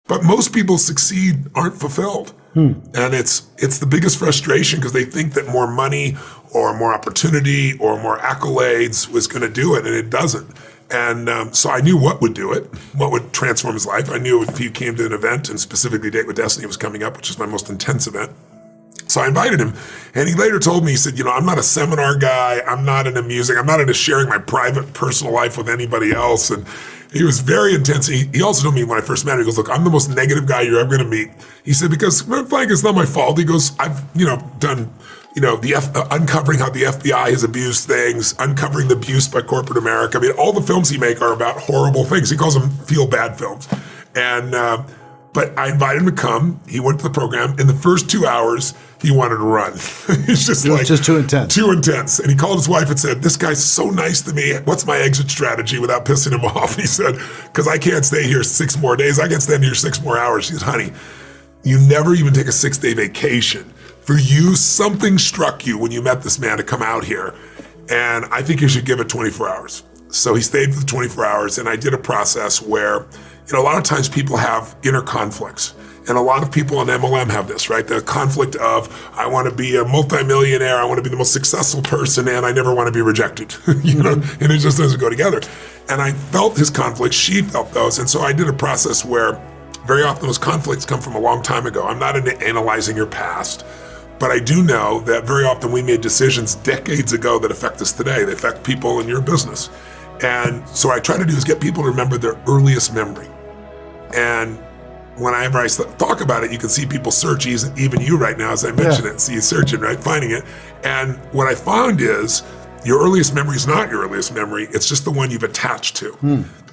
But most people succeed aren't fulfilled. And it's the biggest frustration because they think that more money or more opportunity or more accolades was going to do it, and it doesn't. And so I knew what would do it, what would transform his life. I knew if he came to an event, and specifically Date with Destiny was coming up, which is my most intense event. So I invited him, and he later told me, he said, I'm not a seminar guy, I'm not into music, I'm not into sharing my private personal life with anybody else. And he was very intense. He also told me when I first met him, he goes, look, I'm the most negative guy you're ever gonna meet. He said, because Frank, it's not my fault. He goes, I've done uncovering how the FBI has abused things, uncovering the abuse by corporate America. I mean, all the films he make are about horrible things. He calls them feel-bad films. And but I invited him to come. He went to the program. In the first 2 hours, he wanted to run. He's just just too intense. Too intense. And he called his wife and said, this guy's so nice to me. What's my exit strategy without pissing him off? He said, because I can't stay here 6 more days. I can't stay here 6 more hours. She said, honey, you never even take a 6-day vacation. For you, something struck you when you met this man to come out here. And I think you should give it 24 hours. So he stayed for the 24 hours, and I did a process where, a lot of times people have inner conflicts. And a lot of people on MLM have this, right? The conflict of, I want to be a multimillionaire, I want to be the most successful person, and I never want to be rejected, and it just doesn't go together. And I felt his conflicts, she felt those, and so I did a process where very often those conflicts come from a long time ago. I'm not into analyzing your past, but I do know that very often we made decisions decades ago that affect us today. They affect people in your business. And so what I try to do is get people to remember their earliest memory. And whenever I talk about it, you can see people search, even you right now, as I mentioned it, see you searching, right, finding it. And what I found is your earliest memory is not your earliest memory, it's just the one you've attached to.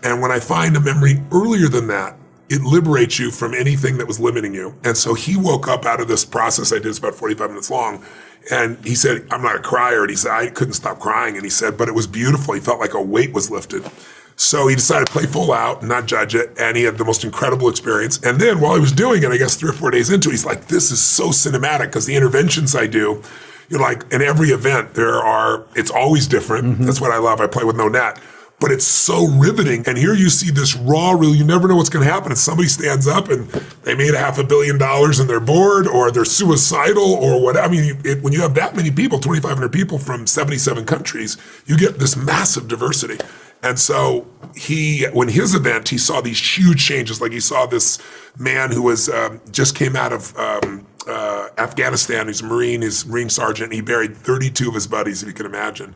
And when I find a memory earlier than that, it liberates you from anything that was limiting you. And so he woke up out of this process I did, it's about 45 minutes long, and he said, I'm not a crier, and he said, I couldn't stop crying, and he said, but it was beautiful, he felt like a weight was lifted. So he decided to play full out and not judge it, and he had the most incredible experience. And then while he was doing it, I guess 3 or 4 days into it, he's like, this is so cinematic, because the interventions I do, like in every event, it's always different. That's what I love, I play with no net. But it's so riveting. And here you see this raw, real, you never know what's gonna happen. If somebody stands up and they made $500 million and they're bored, or they're suicidal, or whatever. I mean, when you have that many people, 2,500 people from 77 countries, you get this massive diversity. And so when his event, he saw these huge changes. Like he saw this man who was just came out of Afghanistan, he's a Marine, he's a Marine sergeant, he buried 32 of his buddies, if you can imagine.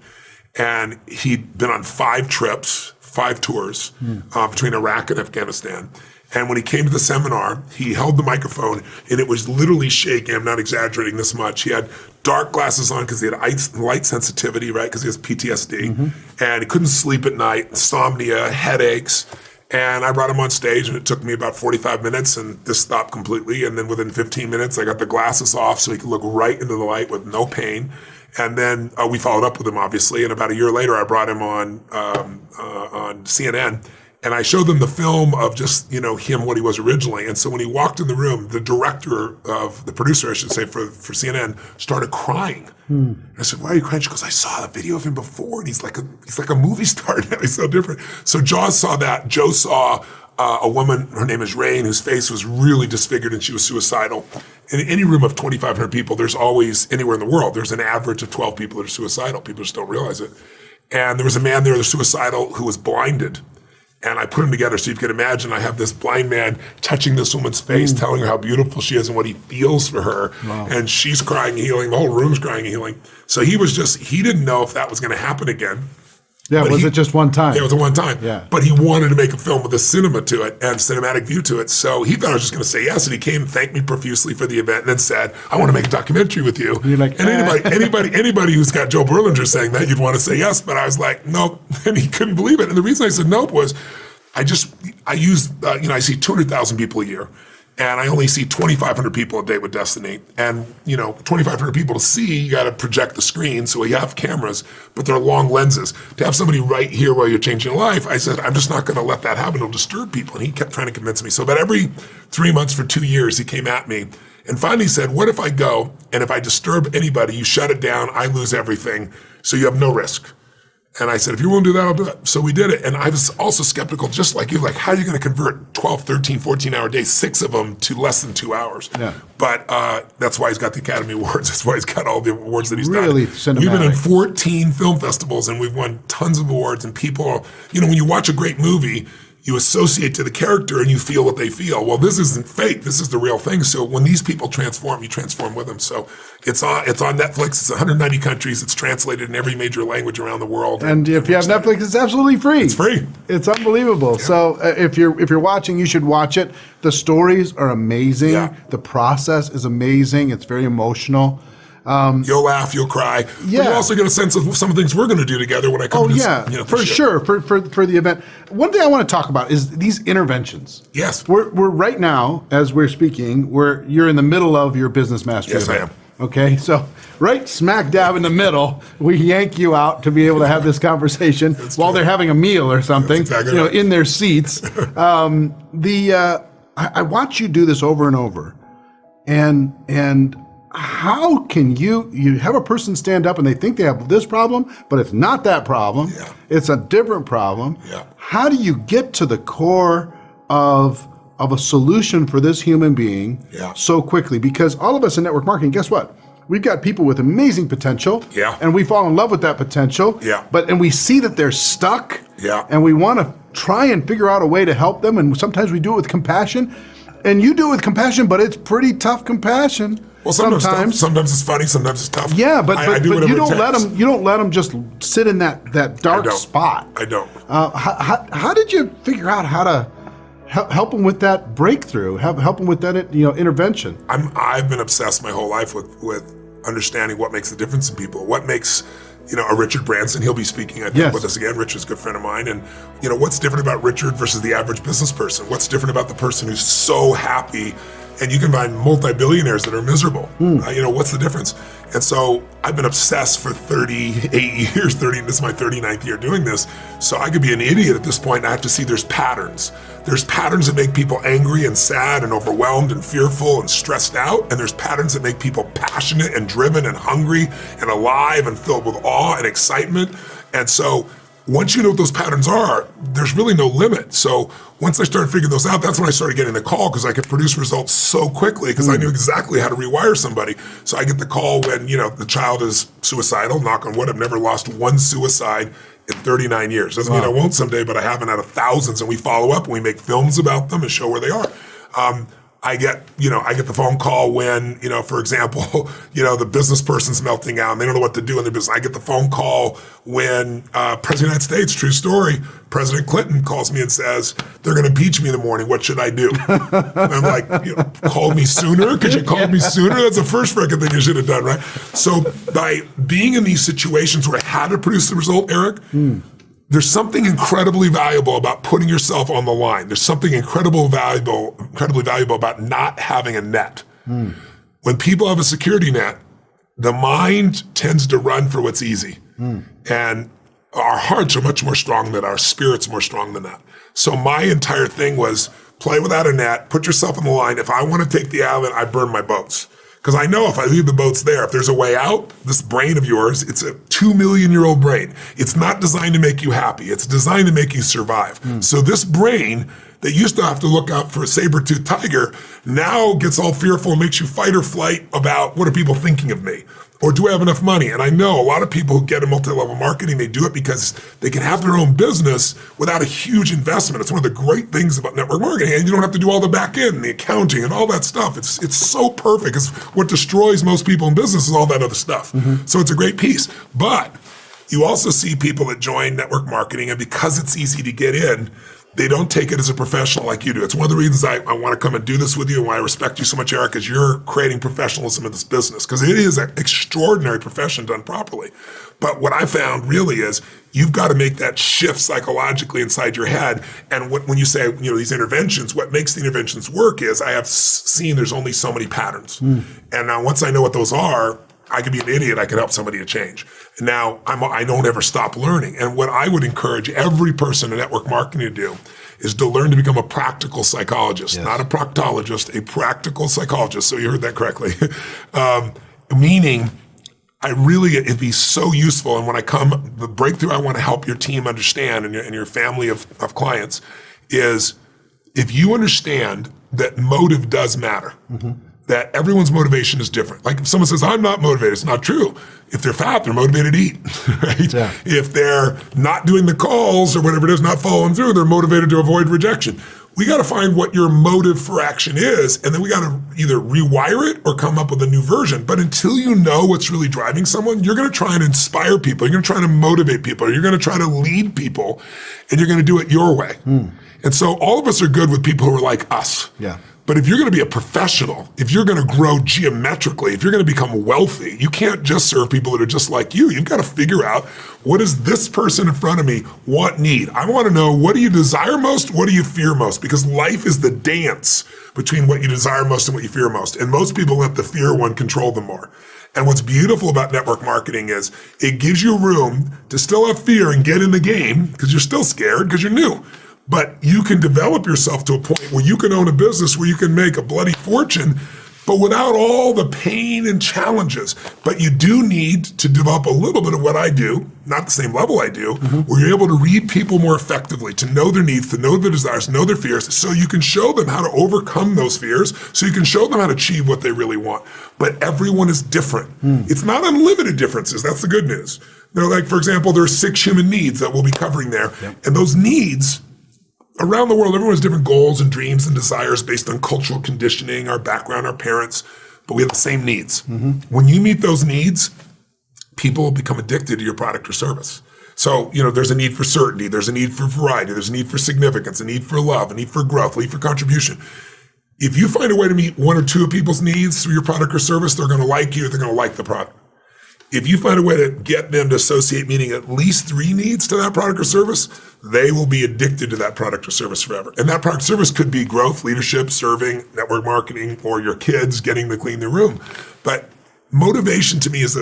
And he'd been on 5 trips, 5 tours between Iraq and Afghanistan. And when he came to the seminar, he held the microphone and it was literally shaking. I'm not exaggerating this much. He had dark glasses on because he had light sensitivity, right? Because he has PTSD. And he couldn't sleep at night, insomnia, headaches. And I brought him on stage, and it took me about 45 minutes, and this stopped completely. And then within 15 minutes, I got the glasses off so he could look right into the light with no pain. And then we followed up with him, obviously. And about a year later, I brought him on CNN. And I showed them the film of just, him, what he was originally. And so when he walked in the room, the producer, I should say, for CNN, started crying. And I said, why are you crying? She goes, I saw the video of him before, and he's like a movie star now. He's so different. So Jaws saw that. Joe saw a woman, her name is Rain, whose face was really disfigured and she was suicidal. In any room of 2,500 people, there's always, anywhere in the world, there's an average of 12 people that are suicidal. People just don't realize it. And there was a man there that was suicidal who was blinded. And I put them together so you can imagine I have this blind man touching this woman's face, telling her how beautiful she is and what he feels for her. Wow. And she's crying and healing, the whole room's crying and healing. So he didn't know if that was gonna happen again. Yeah, was it just one time? Yeah, it was a one time. Yeah. But he wanted to make a film with a cinema to it and cinematic view to it. So he thought I was just going to say yes. And he came and thanked me profusely for the event and then said, I want to make a documentary with you. You're like, and anybody who's got Joe Berlinger saying that, you'd want to say yes. But I was like, nope. And he couldn't believe it. And the reason I said nope was I see 200,000 people a year. And I only see 2,500 people a day with Destiny. And 2,500 people to see, you gotta project the screen, so we have cameras, but they're long lenses. To have somebody right here while you're changing your life, I said, I'm just not gonna let that happen, it'll disturb people. And he kept trying to convince me. So about every 3 months for 2 years, he came at me and finally said, what if I go, and if I disturb anybody, you shut it down, I lose everything, so you have no risk. And I said, if you won't do that, I'll do it. So we did it. And I was also skeptical, just like you, like, how are you going to convert 12, 13, 14-hour days, 6 of them to less than 2 hours? Yeah. But that's why he's got the Academy Awards. That's why he's got all the awards that he's Really done. cinematic. We've been in 14 film festivals, and we've won tons of awards. And people, when you watch a great movie, you associate to the character and you feel what they feel. Well, this isn't fake. This is the real thing. So when these people transform, you transform with them. So it's on Netflix. It's 190 countries. It's translated in every major language around the world. And if you have Netflix, it's absolutely free. It's free. It's unbelievable. Yeah. So if you're watching, you should watch it. The stories are amazing. Yeah. The process is amazing. It's very emotional. You'll laugh, you'll cry. Yeah. But you also get a sense of some of the things we're going to do together when I come to this. For sure, for the event. One thing I want to talk about is these interventions. Yes. We're right now, as we're speaking, you're in the middle of your business mastery event. Yes, I am. Okay, so right smack dab in the middle, we yank you out to be able to have this conversation while they're having a meal or something, exactly right. in their seats. I watch you do this over and over, and how can you have a person stand up and they think they have this problem, but it's not that problem. Yeah. It's a different problem. Yeah. How do you get to the core of a solution for this human being so quickly? Because all of us in network marketing, guess what? We've got people with amazing potential, and we fall in love with that potential, and we see that they're stuck, and we want to try and figure out a way to help them, and sometimes we do it with compassion, and you do it with compassion, but it's pretty tough compassion. Well, sometimes it's funny, sometimes it's tough. Yeah, but you don't let them. You don't let them just sit in that dark spot. I don't. How did you figure out how to help them with that breakthrough? Help them with that intervention. I've been obsessed my whole life with understanding what makes the difference in people. What makes a Richard Branson. He'll be speaking, I think, with us again. Richard's a good friend of mine. And, what's different about Richard versus the average business person? What's different about the person who's so happy? And you can find multi-billionaires that are miserable. What's the difference? And so I've been obsessed for 38 years, this is my 39th year doing this. So I could be an idiot at this point and I have to see there's patterns. There's patterns that make people angry and sad and overwhelmed and fearful and stressed out. And there's patterns that make people passionate and driven and hungry and alive and filled with awe and excitement. And so once you know what those patterns are, there's really no limit. So once I started figuring those out, that's when I started getting the call, because I could produce results so quickly because I knew exactly how to rewire somebody. So I get the call when, the child is suicidal. Knock on wood, I've never lost one suicide in 39 years. Doesn't mean I won't someday, but I haven't out of thousands. And we follow up and we make films about them and show where they are. I get the phone call when, for example, the business person's melting out and they don't know what to do in their business. I get the phone call when President of the United States, true story, President Clinton calls me and says, they're going to impeach me in the morning. What should I do? And I'm like, call me sooner? Because you called me sooner? That's the first freaking thing you should have done, right? So by being in these situations where I had to produce the result, Eric, there's something incredibly valuable about putting yourself on the line. There's something incredibly valuable about not having a net. When people have a security net, the mind tends to run for what's easy. And our hearts are much more strong than that. Our spirit's more strong than that. So my entire thing was play without a net, put yourself on the line. If I want to take the island, I burn my boats. Because I know if I leave the boats there, if there's a way out, this brain of yours, it's a 2 million-year-old brain. It's not designed to make you happy. It's designed to make you survive. So this brain that used to have to look out for a saber-toothed tiger now gets all fearful and makes you fight or flight about what are people thinking of me? Or do I have enough money? And I know a lot of people who get in multi-level marketing, they do it because they can have their own business without a huge investment. It's one of the great things about network marketing. And you don't have to do all the back end, the accounting and all that stuff. It's so perfect. It's what destroys most people in business is all that other stuff. So it's a great piece. But you also see people that join network marketing, and because it's easy to get in, they don't take it as a professional like you do. It's one of the reasons I want to come and do this with you and why I respect you so much, Eric, is you're creating professionalism in this business, because it is an extraordinary profession done properly. But what I found really is you've got to make that shift psychologically inside your head. And when you say, these interventions, what makes the interventions work is I have seen there's only so many patterns. And now once I know what those are, I could be an idiot. I could help somebody to change. And now I don't ever stop learning. And what I would encourage every person in network marketing to do is to learn to become a practical psychologist, not a proctologist, a practical psychologist. So you heard that correctly. Meaning it'd be so useful. And when I come, the breakthrough I want to help your team understand and your family of clients is if you understand that motive does matter, that everyone's motivation is different. Like if someone says, I'm not motivated, it's not true. If they're fat, they're motivated to eat, right? Yeah. If they're not doing the calls or whatever it is, not following through, they're motivated to avoid rejection. We got to find what your motive for action is, and then we got to either rewire it or come up with a new version. But until you know what's really driving someone, you're going to try and inspire people. You're going to try to motivate people. You're going to try to lead people, and you're going to do it your way. And so all of us are good with people who are like us. Yeah. But if you're going to be a professional, if you're going to grow geometrically, if you're going to become wealthy, you can't just serve people that are just like you. You've got to figure out, what does this person in front of me need? I want to know, what do you desire most? What do you fear most? Because life is the dance between what you desire most and what you fear most. And most people let the fear one control them more. And what's beautiful about network marketing is it gives you room to still have fear and get in the game because you're still scared because you're new. But you can develop yourself to a point where you can own a business where you can make a bloody fortune, but without all the pain and challenges. But you do need to develop a little bit of what I do, not the same level I do, where you're able to read people more effectively, to know their needs, to know their desires, to know their fears, so you can show them how to overcome those fears, so you can show them how to achieve what they really want. But everyone is different. It's not unlimited differences. That's the good news. Like, for example, there are 6 human needs that we'll be covering there. And those needs, around the world, everyone has different goals and dreams and desires based on cultural conditioning, our background, our parents, but we have the same needs. When you meet those needs, people will become addicted to your product or service. So, there's a need for certainty, there's a need for variety, there's a need for significance, a need for love, a need for growth, a need for contribution. If you find a way to meet 1 or 2 of people's needs through your product or service, they're going to like you, they're going to like the product. If you find a way to get them to associate meeting at least 3 needs to that product or service, they will be addicted to that product or service forever. And that product or service could be growth, leadership, serving, network marketing, or your kids getting to clean their room. But motivation to me is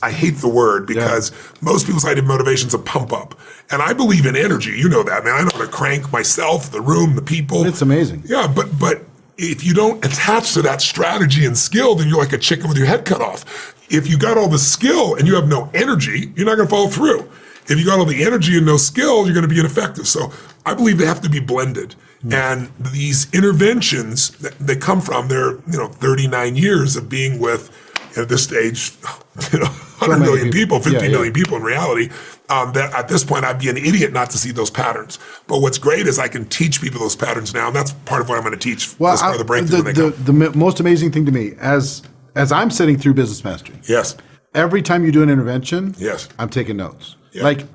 I hate the word because most people's idea of motivation is a pump up. And I believe in energy. You know that, man. I know how to crank myself, the room, the people. It's amazing. Yeah, but if you don't attach to that strategy and skill, then you're like a chicken with your head cut off. If you got all the skill and you have no energy, you're not going to follow through. If you got all the energy and no skill, you're going to be ineffective. So I believe they have to be blended. And these interventions, they come from their 39 years of being with, at this stage, 100 million people, 50 million people in reality. That at this point, I'd be an idiot not to see those patterns. But what's great is I can teach people those patterns now, and that's part of what I'm going to teach. Well, part of the breakthrough. The most amazing thing to me, as I'm sitting through Business Mastery. Yes. Every time you do an intervention. Yes. I'm taking notes. Yeah. Like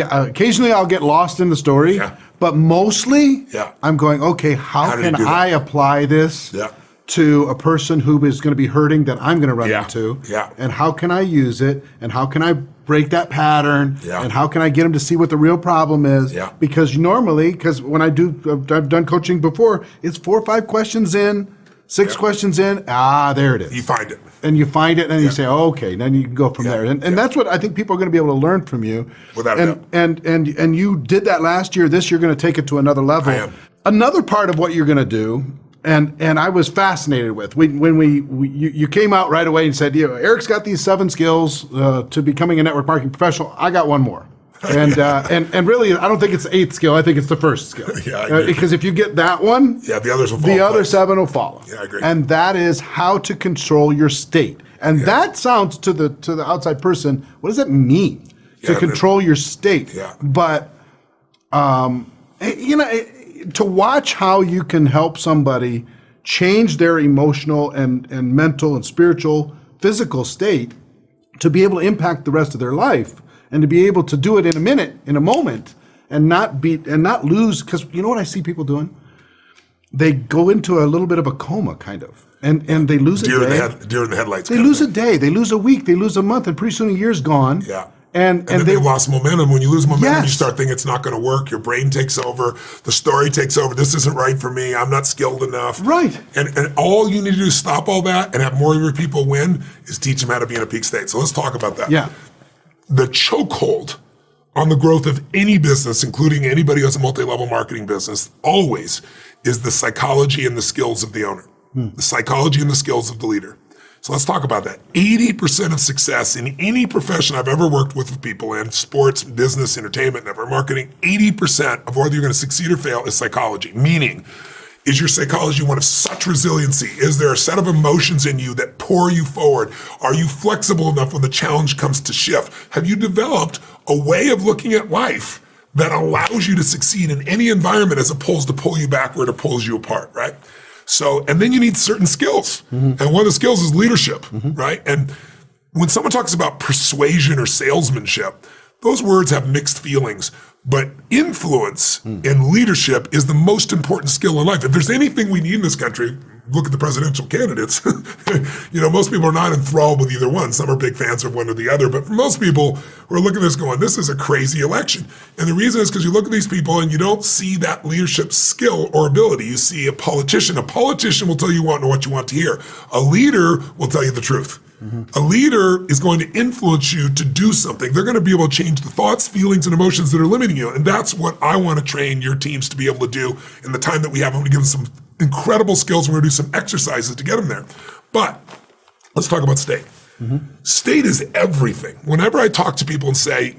occasionally I'll get lost in the story. Yeah. But mostly, I'm going, okay, how can I apply this? Yeah. To a person who is going to be hurting that I'm going to run into, and how can I use it, and how can I break that pattern, and how can I get them to see what the real problem is? Because normally, when I've done coaching before, it's 4 or 5 questions in, 6 questions in, there it is. You find it. And you find it, and you say, okay, then you can go from there. And that's what I think people are going to be able to learn from you. Without a doubt. And you did that last year. This year, you're going to take it to another level. I am. Another part of what you're going to do, and I was fascinated with when you came out right away and said, Eric's got these 7 skills to becoming a network marketing professional. I got 1 more, and really I don't think it's the 8th skill. I think it's the 1st skill. Because if you get that one, the others will follow. The other 7 will follow. Yeah, I agree. And that is how to control your state. And that sounds to the outside person, what does that mean to control your state? Yeah. But to watch how you can help somebody change their emotional and mental and spiritual, physical state to be able to impact the rest of their life and to be able to do it in a minute, in a moment, and not lose. Because you know what I see people doing? They go into a little bit of a coma, kind of, and they lose a day. Deer in the headlights. They lose a day, they lose a week, they lose a month, and pretty soon a year's gone. Yeah. And then they lost momentum. When you lose momentum, you start thinking it's not going to work. Your brain takes over. The story takes over. This isn't right for me. I'm not skilled enough. Right. And all you need to do to stop all that and have more of your people win is teach them how to be in a peak state. So let's talk about that. Yeah. The chokehold on the growth of any business, including anybody who has a multi-level marketing business, always is the psychology and the skills of the owner. The psychology and the skills of the leader. So let's talk about that. 80% of success in any profession I've ever worked with people in, sports, business, entertainment, network marketing, 80% of whether you're going to succeed or fail is psychology. Meaning, is your psychology one of such resiliency? Is there a set of emotions in you that pour you forward? Are you flexible enough when the challenge comes to shift? Have you developed a way of looking at life that allows you to succeed in any environment as opposed to pull you backward or pulls you apart, right? So, and then you need certain skills. And one of the skills is leadership, right? And when someone talks about persuasion or salesmanship, those words have mixed feelings, but influence and leadership is the most important skill in life. If there's anything we need in this country, look at the presidential candidates. Most people are not enthralled with either one. Some are big fans of one or the other, but for most people, we're looking at this going, this is a crazy election. And the reason is because you look at these people and you don't see that leadership skill or ability. You see a politician. A politician will tell you what you want to hear. A leader will tell you the truth. A leader is going to influence you to do something. They're going to be able to change the thoughts, feelings, and emotions that are limiting you. And that's what I want to train your teams to be able to do in the time that we have. I'm going to give them some incredible skills. We're going to do some exercises to get them there. But let's talk about state. State is everything. Whenever I talk to people and say,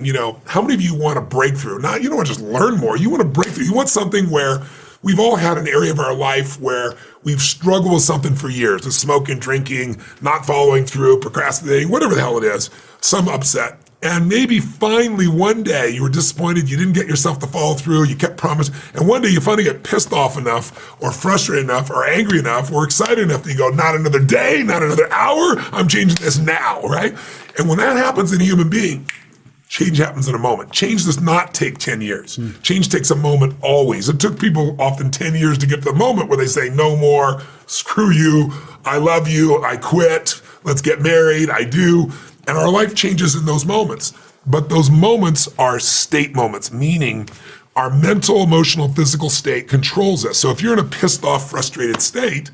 how many of you want a breakthrough? You don't want to just learn more. You want a breakthrough. You want something where we've all had an area of our life where we've struggled with something for years, with smoking, drinking, not following through, procrastinating, whatever the hell it is, some upset. And maybe finally one day you were disappointed, you didn't get yourself to follow through, you kept promising, and one day you finally get pissed off enough, or frustrated enough, or angry enough, or excited enough that you go, not another day, not another hour, I'm changing this now, right? And when that happens in a human being, change happens in a moment. Change does not take 10 years. Change takes a moment always. It took people often 10 years to get to the moment where they say, no more, screw you, I love you, I quit, let's get married, I do. And our life changes in those moments. But those moments are state moments, meaning our mental, emotional, physical state controls us. So if you're in a pissed off, frustrated state,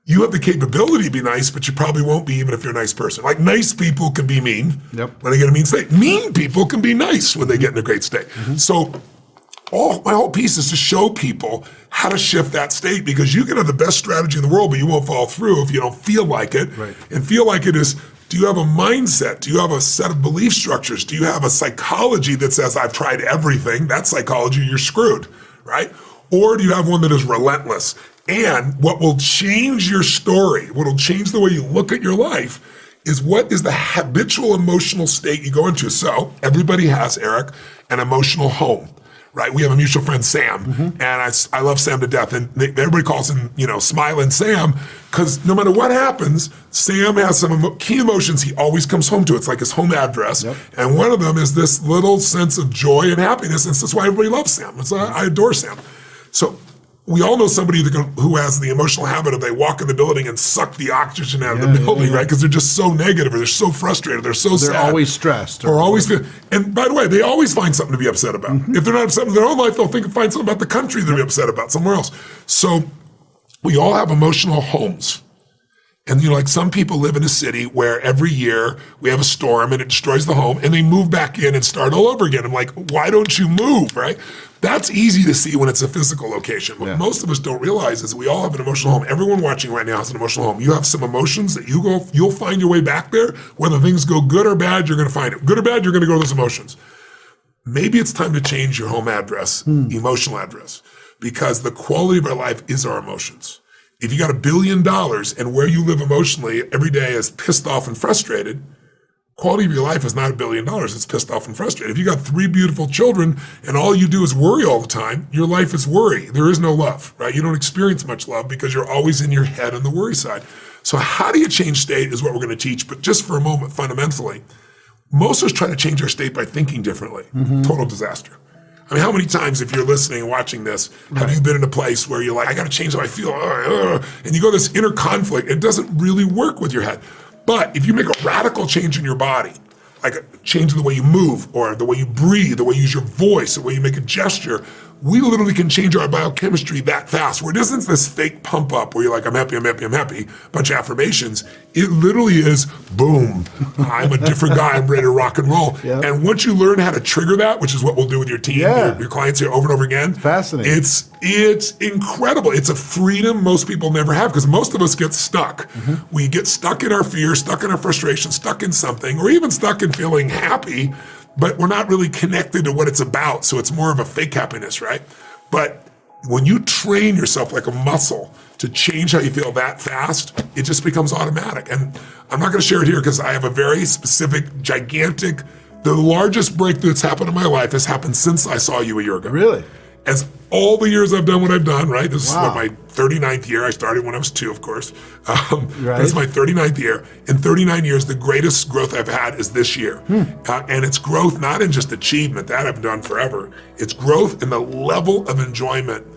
you have the capability to be nice, but you probably won't be even if you're a nice person. Like nice people can be mean when they get in a mean state. Mean people can be nice when they get in a great state. So my whole piece is to show people how to shift that state, because you can have the best strategy in the world, but you won't follow through if you don't feel like it. And feel like it is, do you have a mindset? Do you have a set of belief structures? Do you have a psychology that says, I've tried everything? That's psychology, you're screwed, right? Or do you have one that is relentless? And what will change your story, what will change the way you look at your life, is what is the habitual emotional state you go into. So everybody has, Eric, an emotional home, right? We have a mutual friend, Sam, and I love Sam to death. And everybody calls him, Smiling Sam, because no matter what happens, Sam has some key emotions he always comes home to. It's like his home address. And one of them is this little sense of joy and happiness. And that's why everybody loves Sam. I adore Sam. So we all know somebody who has the emotional habit of they walk in the building and suck the oxygen out of the building, right? Because they're just so negative, or they're so frustrated, they're so sad. They're always stressed. Or always feel. And by the way, they always find something to be upset about. If they're not upset with their own life, they'll find something about the country they'll be upset about, somewhere else. So we all have emotional homes. And like some people live in a city where every year we have a storm and it destroys the home, and they move back in and start all over again. I'm like, why don't you move, right? That's easy to see when it's a physical location. What most of us don't realize is we all have an emotional home. Everyone watching right now has an emotional home. You have some emotions that you'll find your way back there. Whether things go good or bad, you're going to find it. Good or bad, you're going to go to those emotions. Maybe it's time to change your home address, emotional address, because the quality of our life is our emotions. If you got $1 billion and where you live emotionally every day is pissed off and frustrated, quality of your life is not $1 billion, it's pissed off and frustrated. If you got 3 beautiful children and all you do is worry all the time, your life is worry. There is no love, right? You don't experience much love because you're always in your head on the worry side. So how do you change state is what we're going to teach. But just for a moment, fundamentally, most of us try to change our state by thinking differently. Total disaster. I mean, how many times, if you're listening and watching this, have you been in a place where you're like, I got to change how I feel, and you go this inner conflict, it doesn't really work with your head. But if you make a radical change in your body, like a change in the way you move, or the way you breathe, the way you use your voice, the way you make a gesture, we literally can change our biochemistry that fast, where it isn't this fake pump up where you're like, I'm happy, bunch of affirmations. It literally is, boom, I'm a different guy, I'm ready to rock and roll. Yep. And once you learn how to trigger that, which is what we'll do with your team, your clients here over and over again. Fascinating. It's incredible. It's a freedom most people never have, because most of us get stuck. We get stuck in our fear, stuck in our frustration, stuck in something, or even stuck in feeling happy, but we're not really connected to what it's about. So it's more of a fake happiness, right? But when you train yourself like a muscle to change how you feel that fast, it just becomes automatic. And I'm not gonna share it here because I have a very specific, gigantic, the largest breakthrough that's happened in my life has happened since I saw you a year ago. Really? As all the years I've done what I've done, right? This is my 39th year. I started when I was 2, of course. That's my 39th year. In 39 years, the greatest growth I've had is this year. And it's growth not in just achievement, that I've done forever. It's growth in the level of enjoyment.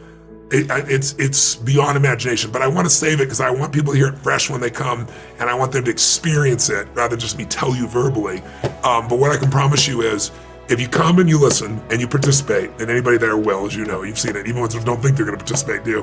It's beyond imagination, but I want to save it because I want people to hear it fresh when they come, and I want them to experience it rather than just me tell you verbally. But what I can promise you is, if you come and you listen and you participate, and anybody there will, as you know, you've seen it, even ones who don't think they're going to participate do,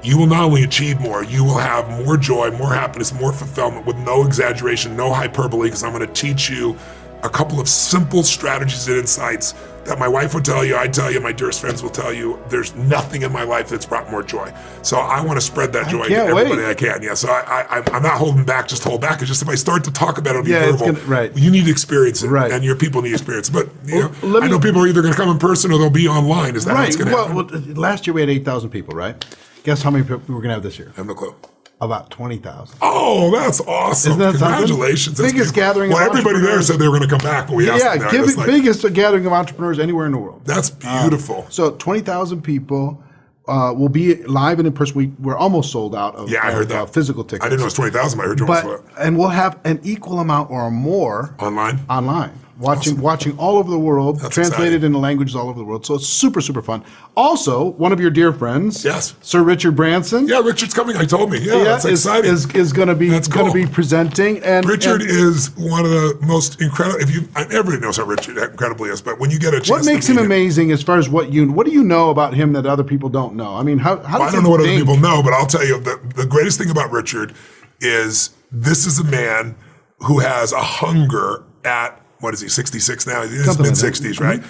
you will not only achieve more, you will have more joy, more happiness, more fulfillment with no exaggeration, no hyperbole, because I'm going to teach you a couple of simple strategies and insights that my wife would tell you, I tell you, my dearest friends will tell you. There's nothing in my life that's brought more joy. So I want to spread that joy to everybody I can. Yeah, so I'm not holding back, just hold back. It's just if I start to talk about it, it'll be verbal. You need to experience it, and your people need to experience it. But I know people are either going to come in person or they'll be online. Is that how it's going to happen? Well, last year we had 8,000 people, right? Guess how many people we're going to have this year? I have no clue. About 20,000. Oh, that's awesome. Isn't that Congratulations. Something? Biggest gathering of everybody there said they were going to come back, but we asked them. Biggest gathering of entrepreneurs anywhere in the world. That's beautiful. So 20,000 people will be live and in person. We're almost sold out of, I heard that. Physical tickets. I didn't know it was 20,000, I heard you almost sold out. And we'll have an equal amount or more online. Watching all over the world, translated into languages all over the world. So it's super, super fun. Also, one of your dear friends, Sir Richard Branson. Yeah, Richard's coming. I told me. Yeah, that's exciting. Is going to be presenting. And Richard is one of the most incredible. Everybody knows how Richard incredibly is, but when you get a chance, what makes him amazing as far as what do you know about him that other people don't know? I mean, how does I don't know what other people know, but I'll tell you the greatest thing about Richard is this is a man who has a hunger at, what is he, 66 now? He's in his mid-60s, right?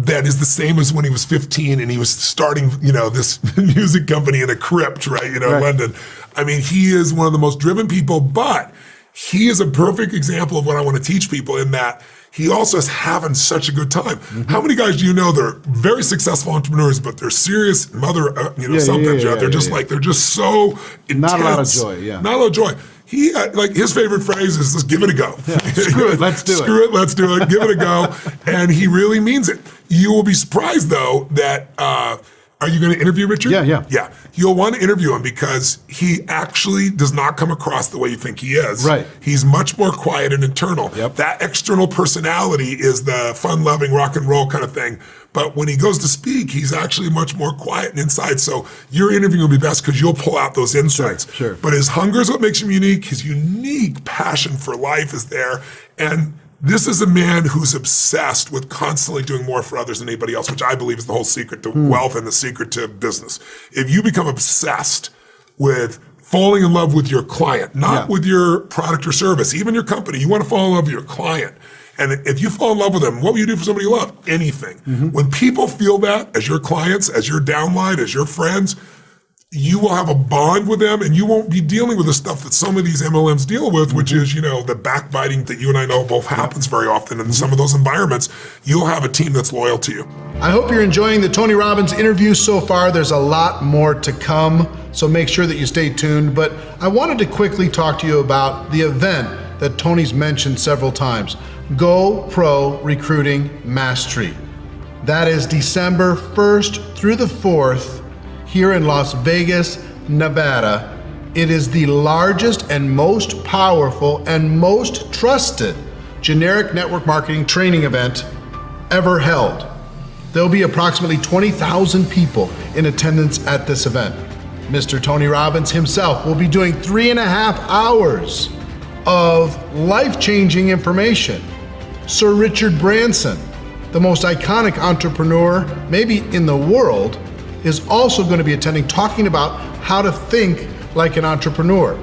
That is the same as when he was 15 and he was starting, this music company in a crypt, right? In London. I mean, he is one of the most driven people, but he is a perfect example of what I want to teach people, in that he also is having such a good time. How many guys do you know that are very successful entrepreneurs, but they're serious sometimes they're just so intense. Not a lot of joy, Not a lot of joy. He, his favorite phrase is, just give it a go. Screw it, let's do it. Screw it, let's do it, give it a go. And he really means it. You will be surprised, though, that, are you going to interview Richard? Yeah. You'll want to interview him because he actually does not come across the way you think he is. Right. He's much more quiet and internal. That external personality is the fun-loving rock and roll kind of thing. But when he goes to speak, he's actually much more quiet and inside. So your interview will be best because you'll pull out those insights. Sure. But his hunger is what makes him unique. His unique passion for life is there. And this is a man who's obsessed with constantly doing more for others than anybody else, which I believe is the whole secret to wealth and the secret to business. If you become obsessed with falling in love with your client, not with your product or service, even your company, you want to fall in love with your client. And if you fall in love with them, what will you do for somebody you love? Anything. When people feel that as your clients, as your downline, as your friends, you will have a bond with them, and you won't be dealing with the stuff that some of these MLMs deal with, which is, the backbiting that you and I know both happens very often in some of those environments. You'll have a team that's loyal to you. I hope you're enjoying the Tony Robbins interview so far. There's a lot more to come, so make sure that you stay tuned. But I wanted to quickly talk to you about the event that Tony's mentioned several times, Go Pro Recruiting Mastery. That is December 1st through the 4th. Here in Las Vegas, Nevada. It is the largest and most powerful and most trusted generic network marketing training event ever held. There'll be approximately 20,000 people in attendance at this event. Mr. Tony Robbins himself will be doing 3.5 hours of life-changing information. Sir Richard Branson the most iconic entrepreneur, maybe in the world, is also going to be attending, talking about how to think like an entrepreneur.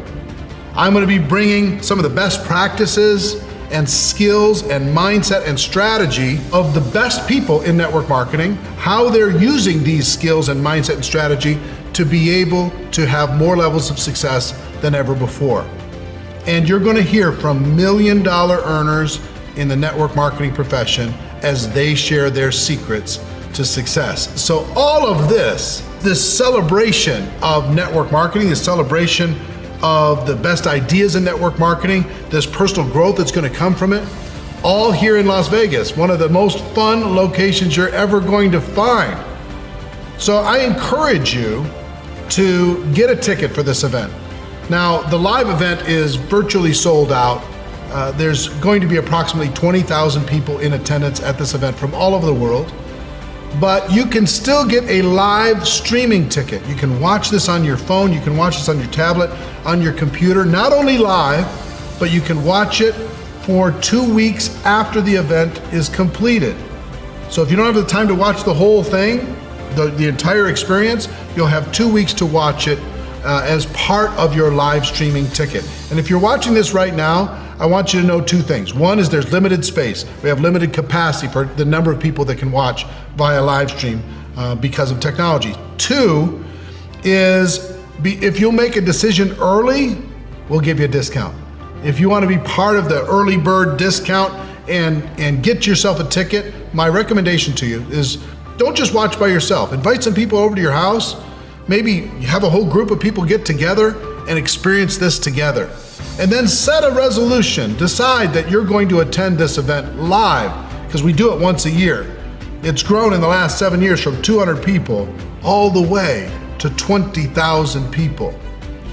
I'm going to be bringing some of the best practices and skills and mindset and strategy of the best people in network marketing, how they're using these skills and mindset and strategy to be able to have more levels of success than ever before. And you're going to hear from $1 million earners in the network marketing profession as they share their secrets to success. So all of this celebration of network marketing, this celebration of the best ideas in network marketing, this personal growth that's going to come from it, all here in Las Vegas, one of the most fun locations you're ever going to find. So I encourage you to get a ticket for this event. Now, the live event is virtually sold out. There's going to be approximately 20,000 people in attendance at this event from all over the world. But you can still get a live streaming ticket. You can watch this on your phone, you can watch this on your tablet, on your computer, not only live, but you can watch it for 2 weeks after the event is completed. So if you don't have the time to watch the whole thing, the entire experience, you'll have 2 weeks to watch it as part of your live streaming ticket. And if you're watching this right now, I want you to know 2 things. One is there's limited space. We have limited capacity for the number of people that can watch via live stream because of technology. 2 is if you'll make a decision early, we'll give you a discount. If you want to be part of the early bird discount and get yourself a ticket, my recommendation to you is don't just watch by yourself. Invite some people over to your house. Maybe have a whole group of people get together and experience this together. And then set a resolution. Decide that you're going to attend this event live, because we do it once a year. It's grown in the last 7 years from 200 people all the way to 20,000 people.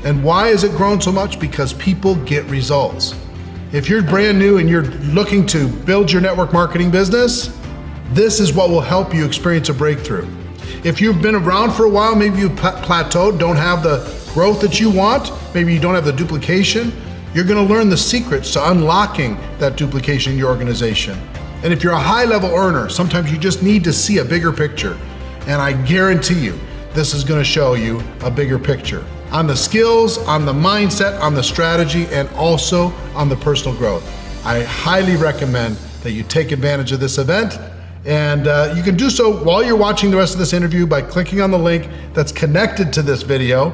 And why has it grown so much? Because people get results. If you're brand new and you're looking to build your network marketing business, this is what will help you experience a breakthrough. If you've been around for a while, maybe you've plateaued, don't have the growth that you want, maybe you don't have the duplication, you're going to learn the secrets to unlocking that duplication in your organization. And if you're a high-level earner, sometimes you just need to see a bigger picture. And I guarantee you, this is going to show you a bigger picture on the skills, on the mindset, on the strategy, and also on the personal growth. I highly recommend that you take advantage of this event. And you can do so while you're watching the rest of this interview by clicking on the link that's connected to this video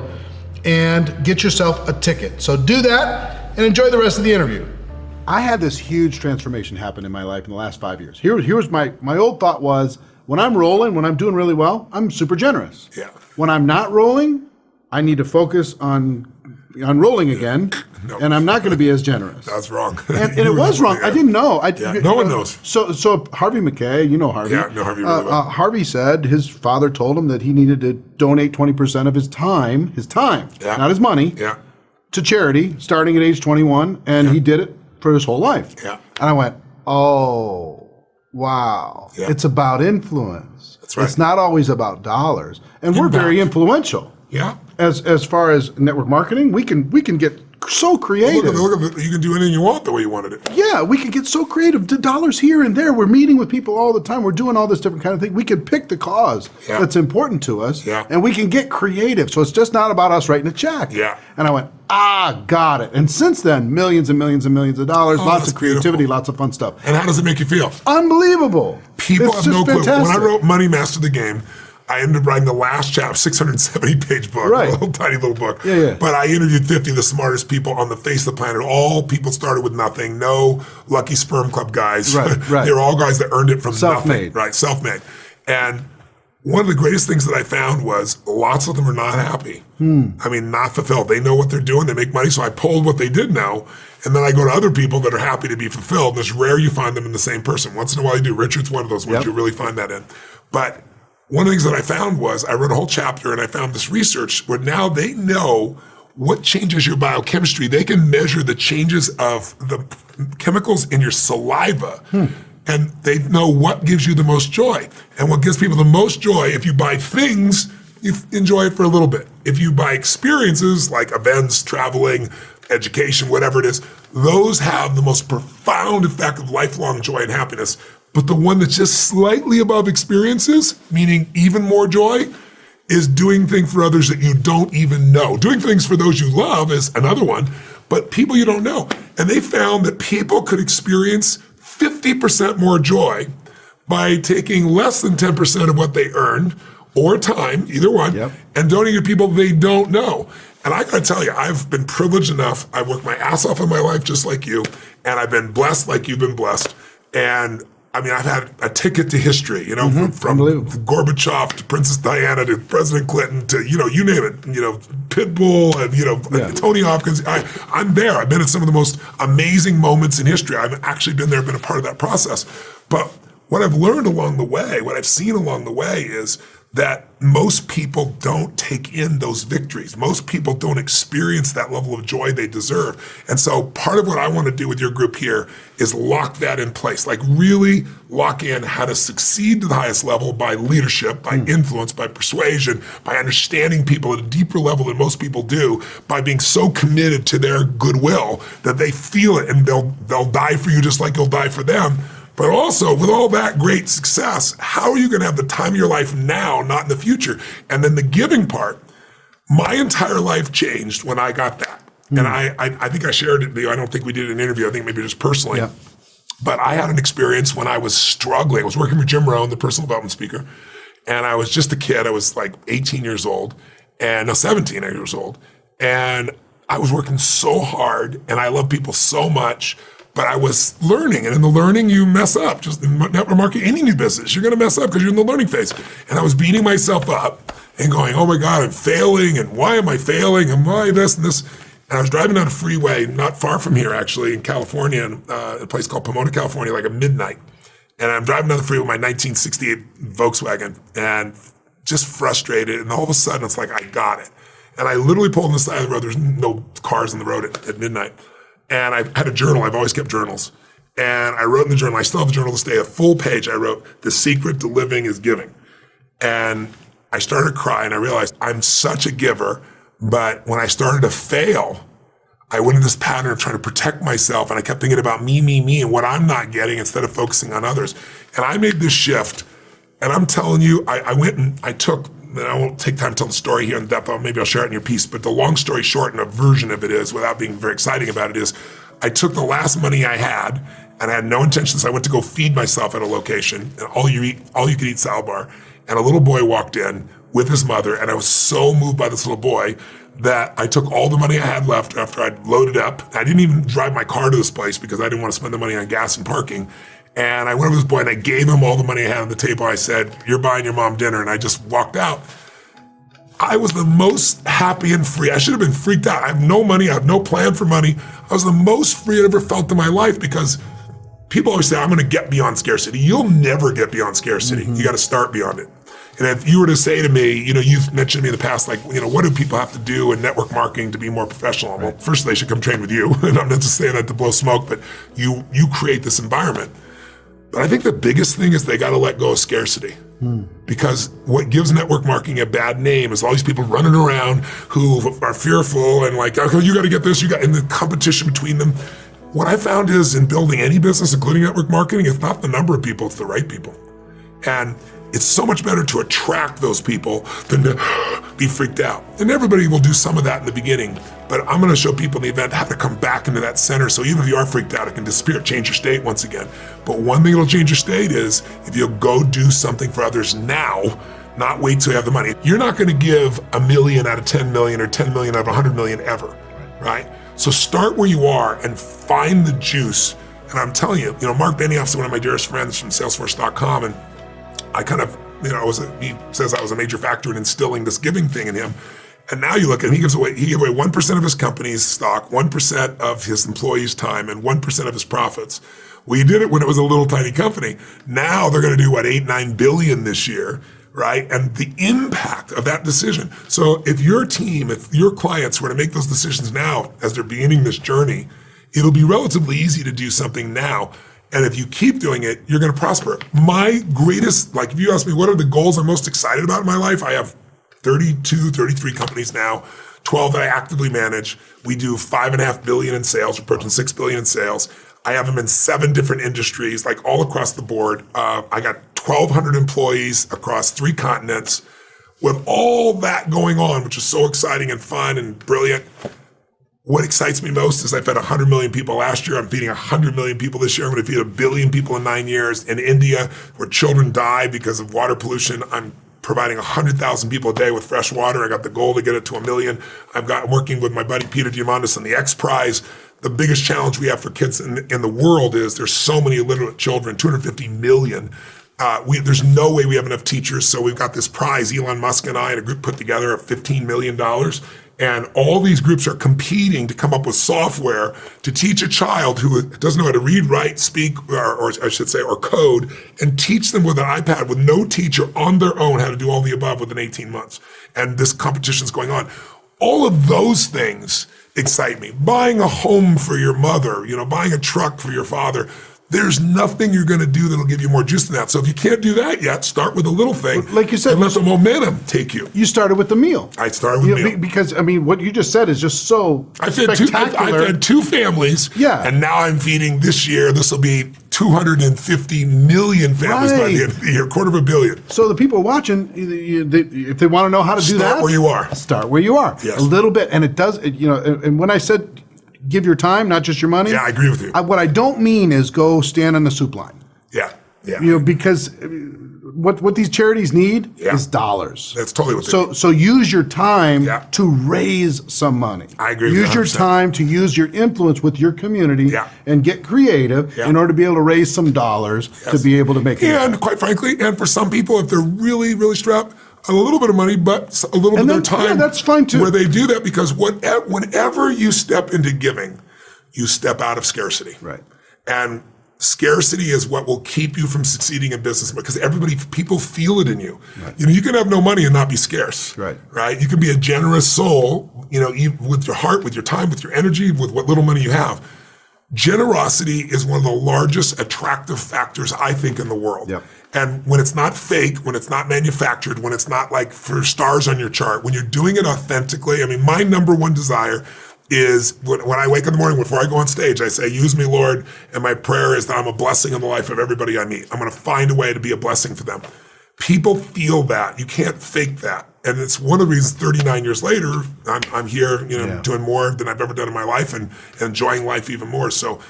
and get yourself a ticket. So do that and enjoy the rest of the interview. I had this huge transformation happen in my life in the last 5 years. Here's my old thought was, when I'm rolling, when I'm doing really well, I'm super generous. Yeah. When I'm not rolling, I need to focus on rolling again, and I'm not going to be as generous. That's wrong. And it was wrong. I didn't know. No one knows. So Harvey McKay, you know Harvey. Yeah, I know Harvey really well. Harvey said his father told him that he needed to donate 20% of his time, not his money, to charity, starting at age 21, and he did it for his whole life. Yeah. And I went, oh, wow. Yeah. It's about influence. That's right. It's not always about dollars. And we're very influential. Yeah. As far as network marketing, we can get so creative. Look, you can do anything you want the way you wanted it. Yeah, we can get so creative. The dollars here and there. We're meeting with people all the time. We're doing all this different kind of thing. We can pick the cause that's important to us, and we can get creative. So it's just not about us writing a check. Yeah. And I went, got it. And since then, millions and millions and millions of dollars, lots of creativity, beautiful. Lots of fun stuff. And how does it make you feel? Unbelievable. People have no clue. When I wrote Money Master the Game, I ended up writing the last chapter, 670-page book, a little tiny little book. Yeah. But I interviewed 50 of the smartest people on the face of the planet. All people started with nothing. No Lucky Sperm Club guys. Right. They were all guys that earned it from nothing. Right, self-made. And one of the greatest things that I found was lots of them are not happy. I mean, not fulfilled. They know what they're doing. They make money. So I pulled what they did know. And then I go to other people that are happy to be fulfilled. And it's rare you find them in the same person. Once in a while you do. Richard's one of those ones you really find that in. But one of the things that I found was I wrote a whole chapter and I found this research where now they know what changes your biochemistry. They can measure the changes of the chemicals in your saliva. And they know what gives you the most joy. And what gives people the most joy, if you buy things, you enjoy it for a little bit. If you buy experiences like events, traveling, education, whatever it is, those have the most profound effect of lifelong joy and happiness. But the one that's just slightly above experiences, meaning even more joy, is doing things for others that you don't even know. Doing things for those you love is another one, but people you don't know. And they found that people could experience 50% more joy by taking less than 10% of what they earned, or time, either one, and donating to people they don't know. And I gotta tell you, I've been privileged enough. I've worked my ass off in my life just like you, and I've been blessed like you've been blessed. And I mean, I've had a ticket to history, you know, from Gorbachev to Princess Diana to President Clinton to, you know, you name it, you know, Pitbull and, you know, Tony Hopkins. I'm there. I've been at some of the most amazing moments in history. I've actually been there, been a part of that process. But what I've learned along the way, what I've seen along the way is that most people don't take in those victories. Most people don't experience that level of joy they deserve. And so part of what I want to do with your group here is lock that in place, like really lock in how to succeed to the highest level by leadership, by influence, by persuasion, by understanding people at a deeper level than most people do, by being so committed to their goodwill that they feel it and they'll die for you just like you'll die for them. But also, with all that great success, how are you going to have the time of your life now, not in the future? And then the giving part, my entire life changed when I got that. And I think I shared it with you. I don't think we did an interview. I think maybe just personally. But I had an experience when I was struggling. I was working with Jim Rohn, the personal development speaker. And I was just a kid. I was like 18 years old. And no, 17 years old. And I was working so hard. And I love people so much. But I was learning, and in the learning, you mess up. Just in network marketing, any new business, you're gonna mess up because you're in the learning phase. And I was beating myself up and going, oh my God, I'm failing, and why am I failing, and why this and this? And I was driving down a freeway not far from here, actually, in California, in a place called Pomona, California, like at midnight. And I'm driving down the freeway with my 1968 Volkswagen, and just frustrated, and all of a sudden, it's like, I got it. And I literally pulled on the side of the road. There's no cars on the road at midnight. And I had a journal. I've always kept journals. And I wrote in the journal, I still have the journal to this day, a full page. I wrote, "The secret to living is giving." And I started crying. I realized I'm such a giver. But when I started to fail, I went in this pattern of trying to protect myself. And I kept thinking about me, and what I'm not getting instead of focusing on others. And I made this shift. And I'm telling you, I went and I took, and I won't take time to tell the story here in depth, maybe I'll share it in your piece, but the long story short and a version of it is, without being very exciting about it, is I took the last money I had, and I had no intentions. I went to go feed myself at a location, an all you could eat salad bar, and a little boy walked in with his mother, and I was so moved by this little boy that I took all the money I had left after I'd loaded up. I didn't even drive my car to this place because I didn't want to spend the money on gas and parking. And I went over to this boy and I gave him all the money I had on the table. I said, "You're buying your mom dinner." And I just walked out. I was the most happy and free. I should have been freaked out. I have no money. I have no plan for money. I was the most free I'd ever felt in my life because people always say, I'm going to get beyond scarcity. You'll never get beyond scarcity. You got to start beyond it. And if you were to say to me, you know, you've mentioned to me in the past, like, you know, what do people have to do in network marketing to be more professional? Well, first they should come train with you. And I'm not just saying that to blow smoke, but you create this environment. But I think the biggest thing is they got to let go of scarcity. Because what gives network marketing a bad name is all these people running around who are fearful and like, oh, you got to get this, and the competition between them. What I found is in building any business, including network marketing, it's not the number of people, it's the right people. And it's so much better to attract those people than to be freaked out. And everybody will do some of that in the beginning, but I'm gonna show people in the event how to come back into that center. So even if you are freaked out, it can disappear, change your state once again. But one thing that'll change your state is if you'll go do something for others now, not wait till you have the money. You're not gonna give $1 million out of 10 million or 10 million out of 100 million ever, right? So start where you are and find the juice. And I'm telling you, Mark Benioff's one of my dearest friends from Salesforce.com, and I kind of, he says I was a major factor in instilling this giving thing in him. And now you look at him, he gave away 1% of his company's stock, 1% of his employees' time, and 1% of his profits. We did it when it was a little tiny company. Now they're going to do, 8-9 billion this year, right? And the impact of that decision. So if your team, if your clients were to make those decisions now as they're beginning this journey, it'll be relatively easy to do something now. And if you keep doing it, you're going to prosper. My greatest, if you ask me, what are the goals I'm most excited about in my life? I have 33 companies now, 12 that I actively manage. We do $5.5 billion in sales, we're approaching $6 billion in sales. I have them in 7 different industries, like all across the board. I got 1,200 employees across 3 continents. With all that going on, which is so exciting and fun and brilliant, what excites me most is I fed 100 million people last year. I'm feeding 100 million people this year. I'm going to feed 1 billion people in 9 years. In India, where children die because of water pollution, I'm providing 100,000 people a day with fresh water. I got the goal to get it to 1 million. I'm working with my buddy Peter Diamandis on the X Prize. The biggest challenge we have for kids in the world is there's so many illiterate children, 250 million. There's no way we have enough teachers, so we've got this prize, Elon Musk and I and a group put together of $15 million. And all these groups are competing to come up with software to teach a child who doesn't know how to read, write, speak, or I should say, or code, and teach them with an iPad with no teacher on their own how to do all the above within 18 months. And this competition's going on. All of those things excite me. Buying a home for your mother, buying a truck for your father. There's nothing you're going to do that'll give you more juice than that. So if you can't do that yet, start with a little thing. Like you said, and let the momentum take you. You started with the meal. I started with the meal. Because, what you just said is just so spectacular. I fed 2 families. Yeah. And now I'm feeding this year, this will be 250 million families by the end of the year, 250 million. So the people watching, if they want to know how to do that. Start where you are. Start where you are. Yes. A little bit. And it does, and when I said, give your time, not just your money. Yeah, I agree with you. What I don't mean is go stand on the soup line. Yeah, yeah. Because what these charities need is dollars. That's totally what they need. So use your time to raise some money. I agree with you 100%. Use your time to use your influence with your community and get creative in order to be able to raise some dollars to be able to make it happen. And quite frankly, and for some people, if they're really, really strapped, a little bit of money, but a little bit of their time. Yeah, that's fine too. Where they do that, because whenever you step into giving, you step out of scarcity. Right. And scarcity is what will keep you from succeeding in business, because people feel it in you. Right. You can have no money and not be scarce. Right. Right. You can be a generous soul, with your heart, with your time, with your energy, with what little money you have. Generosity is one of the largest attractive factors, I think, in the world. Yep. And when it's not fake, when it's not manufactured, when it's not like for stars on your chart, when you're doing it authentically, my number one desire is when I wake in the morning, before I go on stage, I say, use me, Lord. And my prayer is that I'm a blessing in the life of everybody I meet. I'm going to find a way to be a blessing for them. People feel that. You can't fake that. And it's one of the reasons 39 years later, I'm here, doing more than I've ever done in my life and enjoying life even more. So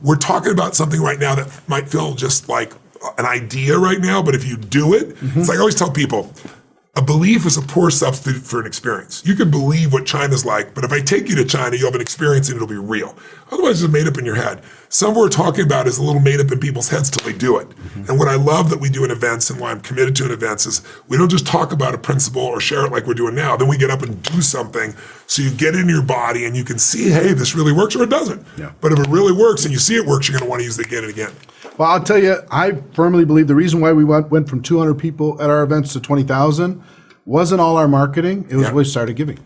we're talking about something right now that might feel just like an idea right now, but if you do it, it's like I always tell people, a belief is a poor substitute for an experience. You can believe what China's like, but if I take you to China, you'll have an experience and it'll be real. Otherwise, it's made up in your head. Some of what we're talking about is a little made up in people's heads till they do it. And what I love that we do in events and why I'm committed to in events is we don't just talk about a principle or share it like we're doing now. Then we get up and do something so you get in your body and you can see, hey, this really works or it doesn't. Yeah. But if it really works and you see it works, you're going to want to use it again and again. Well, I'll tell you, I firmly believe the reason why we went from 200 people at our events to 20,000 wasn't all our marketing. It was when we started giving.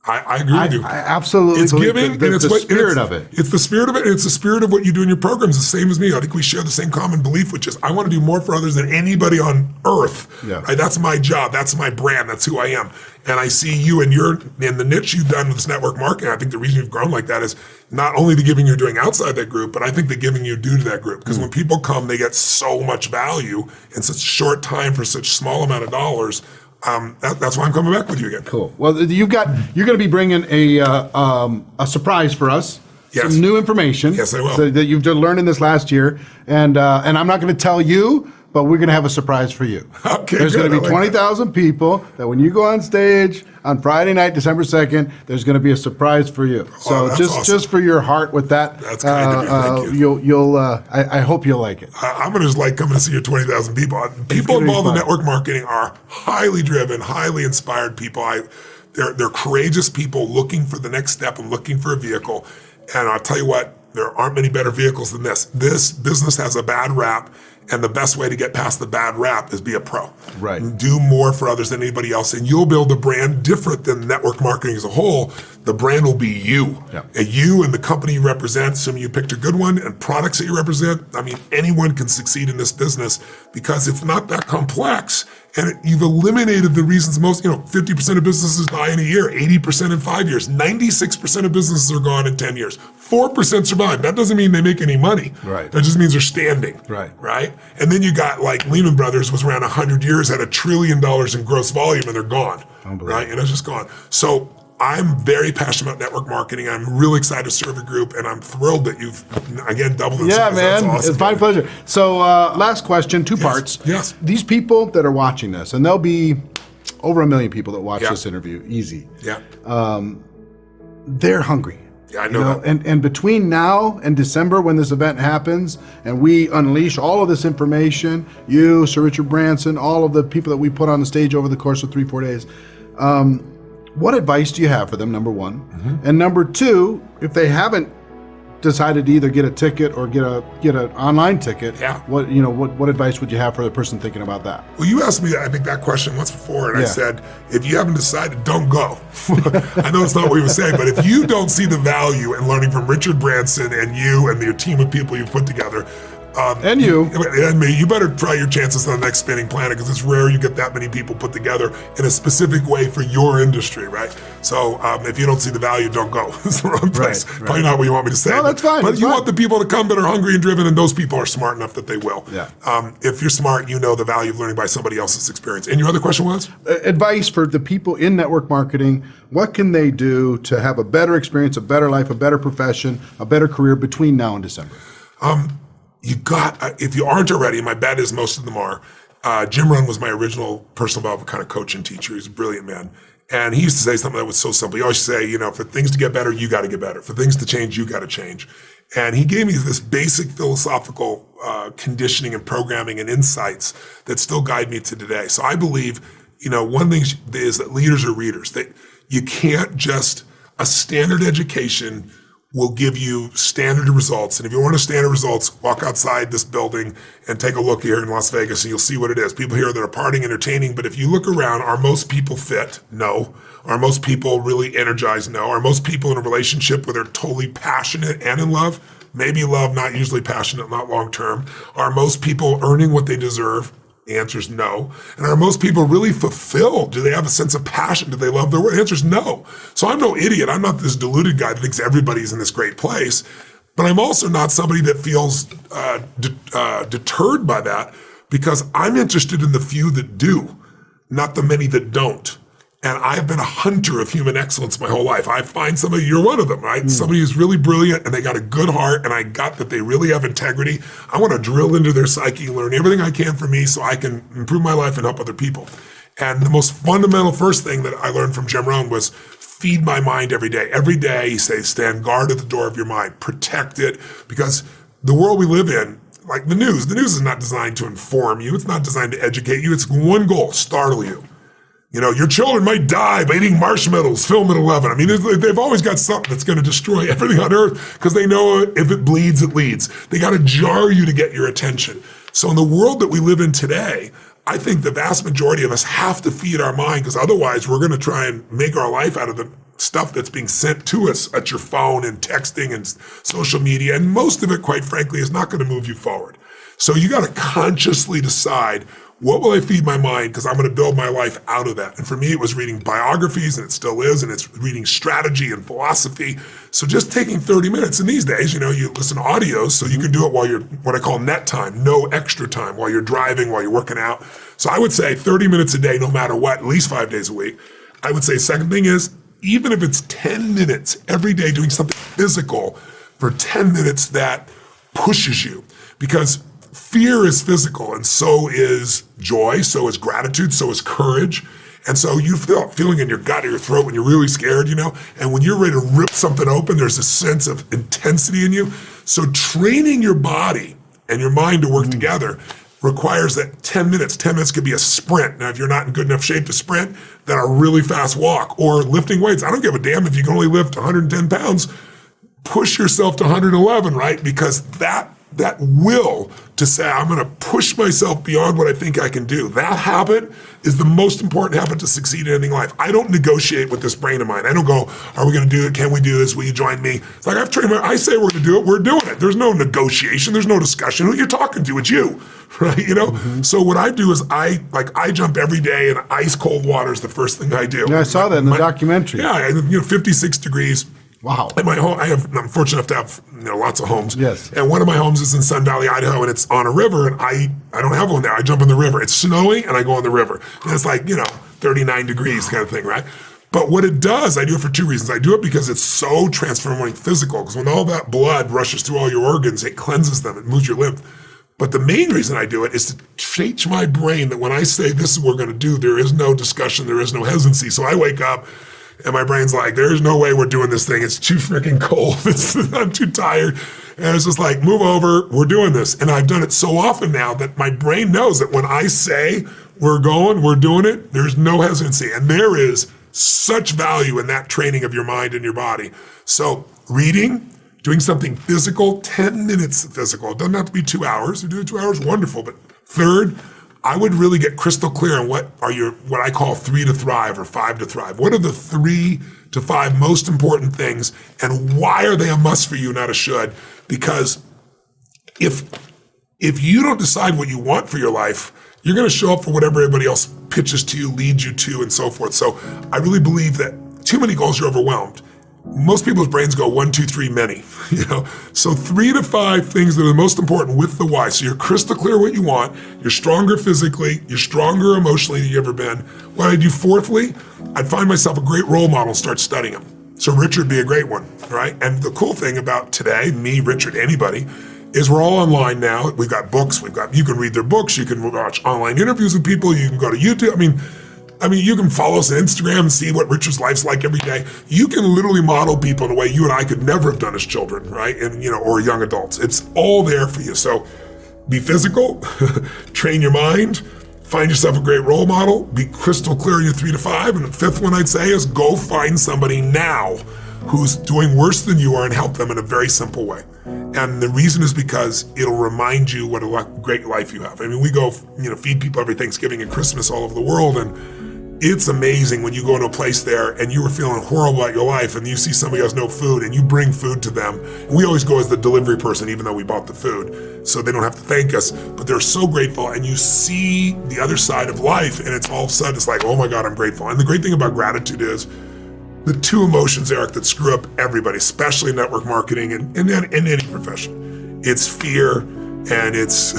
I agree with you. I absolutely it's believe giving, and it's the spirit of it. It's the spirit of it, and it's the spirit of what you do in your programs. The same as me. I think we share the same common belief, which is I want to do more for others than anybody on earth. Yeah. Right? That's my job. That's my brand. That's who I am. And I see you and in the niche you've done with this network marketing. I think the reason you've grown like that is not only the giving you're doing outside that group, but I think the giving you do to that group. Because when people come, they get so much value in such short time for such small amount of dollars. That's why I'm coming back with you again. Cool. Well, you're going to be bringing a surprise for us. Yes. Some new information. Yes, I will. So that you've learned in this last year, and I'm not going to tell you, but we're going to have a surprise for you. Okay. There's going to be 20,000 people that when you go on stage on Friday night, December 2nd, there's going to be a surprise for you. So just for your heart with that, that's kind of you. Thank you. I hope you'll like it. I'm going to just like coming to see your 20,000 people. People involved in network marketing are highly driven, highly inspired people. They're courageous people looking for the next step and looking for a vehicle. And I'll tell you what, there aren't many better vehicles than this. This business has a bad rap, And the best way to get past the bad rap is be a pro. Right. Do more for others than anybody else, and you'll build a brand different than network marketing as a whole. The brand will be you. Yeah. And you and the company you represent, assuming you picked a good one, and products that you represent. I mean, anyone can succeed in this business because it's not that complex. And you've eliminated the reasons 50% of businesses die in a year, 80% in 5 years, 96% of businesses are gone in 10 years, 4% survive. That doesn't mean they make any money. Right. That just means they're standing. Right. And then you got like Lehman Brothers was around 100 years, had $1 trillion in gross volume, and they're gone. Right. And it's just gone. So I'm very passionate about network marketing. I'm really excited to serve your group, and I'm thrilled that you've, again, doubled in size. Yeah, man. That's awesome. It's my pleasure. So last question, two parts. Yes. These people that are watching this, and there'll be over 1 million people that watch this interview, easy. Yeah. They're hungry. Yeah, I know that. And between now and December, when this event happens, and we unleash all of this information, you, Sir Richard Branson, all of the people that we put on the stage over the course of 3-4 days, what advice do you have for them, number one? Mm-hmm. And number two, if they haven't decided to either get a ticket or get an online ticket, what advice would you have for the person thinking about that? Well, you asked me, I think, that question once before, and I said, if you haven't decided, don't go. I know it's not what you were saying, but if you don't see the value in learning from Richard Branson and you and your team of people you've put together, and you. And me, you better try your chances on the next Spinning Planet, because it's rare you get that many people put together in a specific way for your industry, right? So if you don't see the value, don't go. It's the wrong place. Right. Probably not what you want me to say. No, that's fine. But you want the people to come that are hungry and driven, and those people are smart enough that they will. Yeah. If you're smart, you know the value of learning by somebody else's experience. And your other question was? Advice for the people in network marketing. What can they do to have a better experience, a better life, a better profession, a better career between now and December? If you aren't already, my bet is most of them are. Jim Rohn was my original personal development kind of coach and teacher. He's a brilliant man. And he used to say something that was so simple. He always say, for things to get better, you got to get better. For things to change, you got to change. And he gave me this basic philosophical conditioning and programming and insights that still guide me to today. So I believe, one thing is that leaders are readers. That you can't just, a standard education will give you standard results. And if you want standard results, walk outside this building and take a look here in Las Vegas and you'll see what it is. People here that are partying, entertaining, but if you look around, are most people fit? No. Are most people really energized? No. Are most people in a relationship where they're totally passionate and in love? Maybe love, not usually passionate, not long term. Are most people earning what they deserve? The answer is no. And are most people really fulfilled? Do they have a sense of passion? Do they love their work? The answer is no. So I'm no idiot. I'm not this deluded guy that thinks everybody's in this great place. But I'm also not somebody that feels deterred by that, because I'm interested in the few that do, not the many that don't. And I've been a hunter of human excellence my whole life. I find somebody, you're one of them, right? Somebody who's really brilliant and they got a good heart and I got that they really have integrity. I want to drill into their psyche, learn everything I can from me so I can improve my life and help other people. And the most fundamental first thing that I learned from Jim Rohn was feed my mind every day. Every day he says, stand guard at the door of your mind, protect it, because the world we live in, like the news is not designed to inform you. It's not designed to educate you. It's one goal, startle you. Your children might die by eating marshmallows, film at 11. I mean, they've always got something that's going to destroy everything on earth, because they know if it bleeds, it leads. They got to jar you to get your attention. So in the world that we live in today, I think the vast majority of us have to feed our mind, because otherwise we're going to try and make our life out of the stuff that's being sent to us at your phone and texting and social media. And most of it, quite frankly, is not going to move you forward. So you got to consciously decide, what will I feed my mind? Because I'm going to build my life out of that. And for me, it was reading biographies, and it still is, and it's reading strategy and philosophy. So just taking 30 minutes. And these days, you listen to audios, so you can do it while you're, what I call net time, no extra time, while you're driving, while you're working out. So I would say 30 minutes a day, no matter what, at least 5 days a week. I would say second thing is, even if it's 10 minutes every day doing something physical for 10 minutes that pushes you, because fear is physical, and so is joy, so is gratitude, so is courage. And so you feel feeling in your gut or your throat when you're really scared, and when you're ready to rip something open, there's a sense of intensity in you. So training your body and your mind to work together requires that 10 minutes. 10 minutes could be a sprint. Now, if you're not in good enough shape to sprint, then a really fast walk or lifting weights. I don't give a damn if you can only lift 110 pounds. Push yourself to 111, right? Because that will to to say, I'm going to push myself beyond what I think I can do. That habit is the most important habit to succeed in anything in life. I don't negotiate with this brain of mine. I don't go, are we going to do it? Can we do this? Will you join me? It's like I've trained I say we're going to do it. We're doing it. There's no negotiation. There's no discussion. Who you're talking to? It's you, right? You know? So what I do is I jump every day in ice cold water is the first thing I do. Yeah, I saw that in the documentary. Yeah, 56 degrees. Wow. At my home, I'm fortunate enough to have lots of homes. Yes. And one of my homes is in Sun Valley, Idaho, and it's on a river, and I don't have one there. I jump in the river. It's snowing, and I go in the river. And it's like, 39 degrees kind of thing, right? But what it does, I do it for two reasons. I do it because it's so transformative physical, because when all that blood rushes through all your organs, it cleanses them, it moves your lymph. But the main reason I do it is to teach my brain that when I say this is what we're going to do, there is no discussion, there is no hesitancy. So I wake up, and my brain's like, there's no way we're doing this thing. It's too freaking cold. I'm too tired. And it's just like, move over, we're doing this. And I've done it so often now that my brain knows that when I say we're doing it, there's no hesitancy. And there is such value in that training of your mind and your body. So reading, doing something physical, 10 minutes physical. It doesn't have to be 2 hours. If you do 2 hours, wonderful. But third, I would really get crystal clear on what I call 3 to thrive or 5 to thrive. What are the 3 to 5 most important things, and why are they a must for you, not a should? Because if you don't decide what you want for your life, you're going to show up for whatever everybody else pitches to you, leads you to, and so forth. So I really believe that too many goals, you're overwhelmed. Most people's brains go 1, 2, 3, many, So 3 to 5 things that are the most important with the why. So you're crystal clear what you want, you're stronger physically, you're stronger emotionally than you've ever been. What I do fourthly, I'd find myself a great role model and start studying them. So Richard would be a great one, right? And the cool thing about today, me, Richard, anybody, is we're all online now. We've got books, you can read their books, you can watch online interviews with people, you can go to YouTube. I mean, you can follow us on Instagram and see what Richard's life's like every day. You can literally model people in a way you and I could never have done as children, right? And, or young adults. It's all there for you. So be physical, train your mind, find yourself a great role model, be crystal clear in your 3 to 5. And the fifth one I'd say is go find somebody now who's doing worse than you are and help them in a very simple way. And the reason is because it'll remind you what a great life you have. I mean, we go, feed people every Thanksgiving and Christmas all over the world, and it's amazing when you go into a place there and you were feeling horrible about your life and you see somebody who has no food and you bring food to them. And we always go as the delivery person, even though we bought the food, so they don't have to thank us, but they're so grateful. And you see the other side of life and it's all of a sudden, it's like, oh my God, I'm grateful. And the great thing about gratitude is the 2 emotions, Eric, that screw up everybody, especially in network marketing and in any profession. It's fear and it's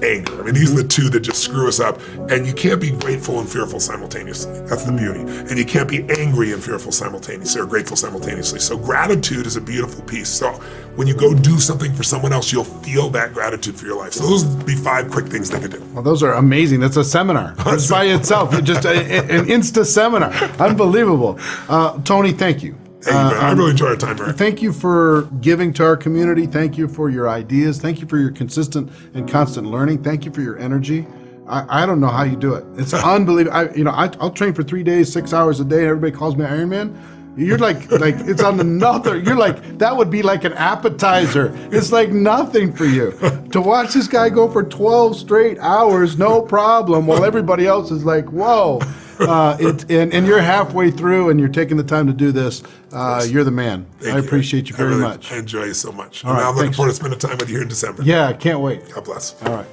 anger. I mean, these are the 2 that just screw us up. And you can't be grateful and fearful simultaneously. That's the beauty. And you can't be angry and fearful simultaneously or grateful simultaneously. So gratitude is a beautiful piece. So when you go do something for someone else, you'll feel that gratitude for your life. So those would be 5 quick things they could do. Well, those are amazing. That's a seminar. It's by itself. Just an Insta seminar. Unbelievable. Tony, thank you. Hey, I really enjoy our time, Eric. Thank you for giving to our community. Thank you for your ideas. Thank you for your consistent and constant learning. Thank you for your energy. I don't know how you do it. It's unbelievable. I'll train for 3 days, 6 hours a day, and everybody calls me Iron Man. You're like it's on another. You're like, that would be like an appetizer. It's like nothing for you to watch this guy go for 12 straight hours, no problem, while everybody else is like, whoa. And you're halfway through and you're taking the time to do this. You're the man. I appreciate you very much. I enjoy you so much. All right, I'm looking forward to spending time with you here in December. Yeah, can't wait. God bless. All right.